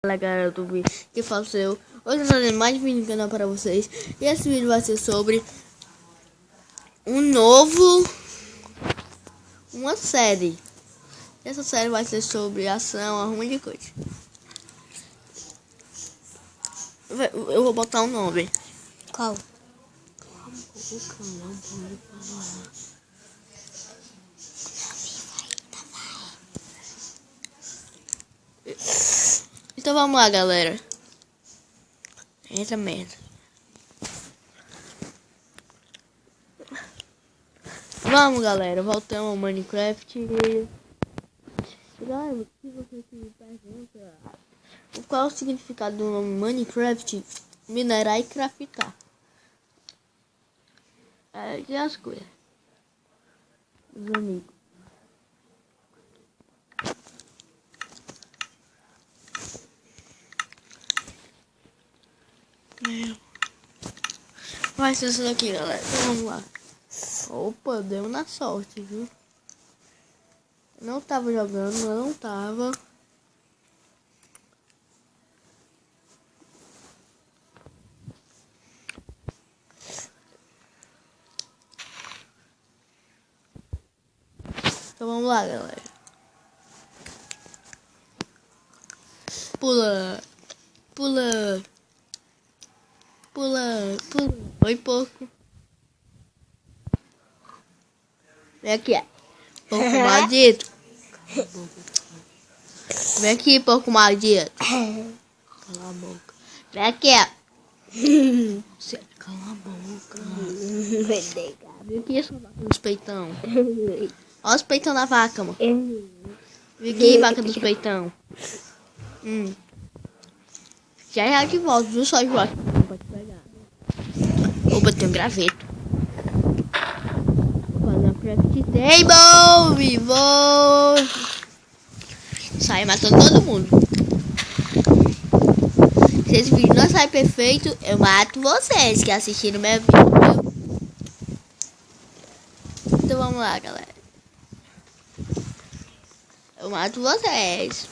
Fala galera do vídeo, que faço eu. Hoje eu tô trazendo mais vídeo no canal para vocês. E esse vídeo vai ser sobre uma série. Essa série vai ser sobre ação, arruma de coisa. Eu vou botar um nome. Qual? Então vamos lá, galera. Entra merda. Vamos, galera. Voltamos ao Minecraft. Galera, se você se pergunta qual é o significado do nome Minecraft, minerar e craftar. Que as coisas. Os amigos. Vai ser isso daqui, galera. Então, vamos lá. Opa, deu na sorte, viu? Eu não tava jogando, eu não tava. Então vamos lá, galera. Pula. Pula. Pula. Pula. Oi, porco. Vem aqui, porco maldito. Vem aqui, porco maldito. Cala a boca. Vem aqui, cala a boca. Vem aqui, sua vaca dos peitão. Olha os peitão da vaca, mano. Vem aqui, vaca dos peitão. Já de volta, viu? Só de volta. Não pode pegar. Opa, tem um graveto. Vou fazer uma craft table. E vou sair matando todo mundo. Se esse vídeo não sair perfeito, eu mato vocês que assistiram meu vídeo. Então vamos lá, galera. Eu mato vocês.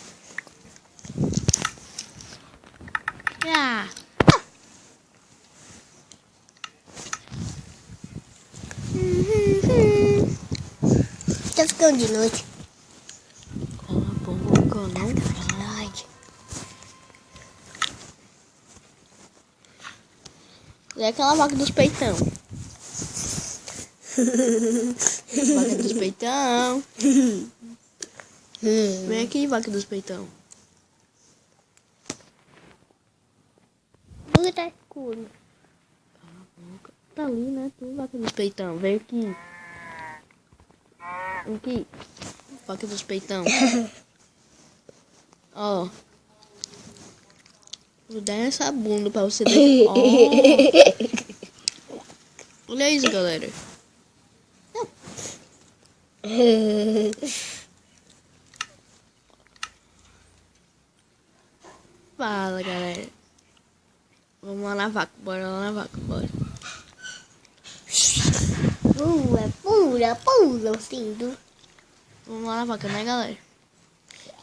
Tá ficando de noite. Cala a boca, não fala. É aquela vaca dos peitão. Vaca dos peitão. Vem aqui, vaca dos peitão. Por que tá escuro? Cala a boca. Tá ali, né? Tu, vaca dos peitão. Vem aqui. Vem aqui. Vaca dos peitão. Ó. Vou dar essa bunda pra você ver. Ó. Olha isso, galera. Fala, galera. Vamos lá na vaca. Bora lá na vaca. Bora. Pula, eu sinto. Vamos lá na vaca, né, galera?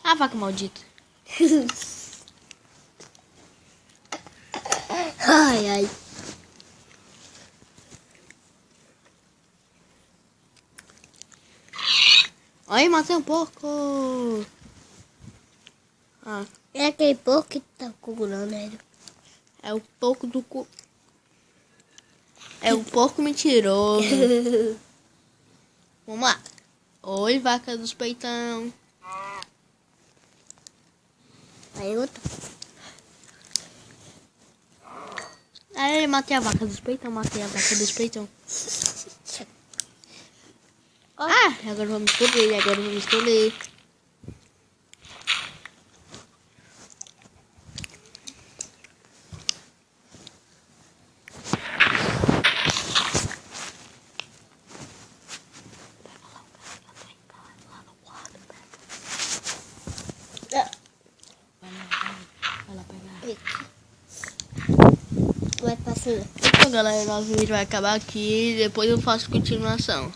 A vaca maldita. Ai, ai. Aí, matei um porco. É aquele porco que tá curando ele. É o porco do cu. É o porco mentiroso. Vamos lá. Oi, vaca dos peitão. Aí outro. Aí, matei a vaca dos peitão. Matei a vaca dos peitão. Agora vamos escolher. Agora vamos escolher. Vai lá pegar. Vai passando. Então, galera, nosso vídeo vai acabar aqui. Depois eu faço continuação.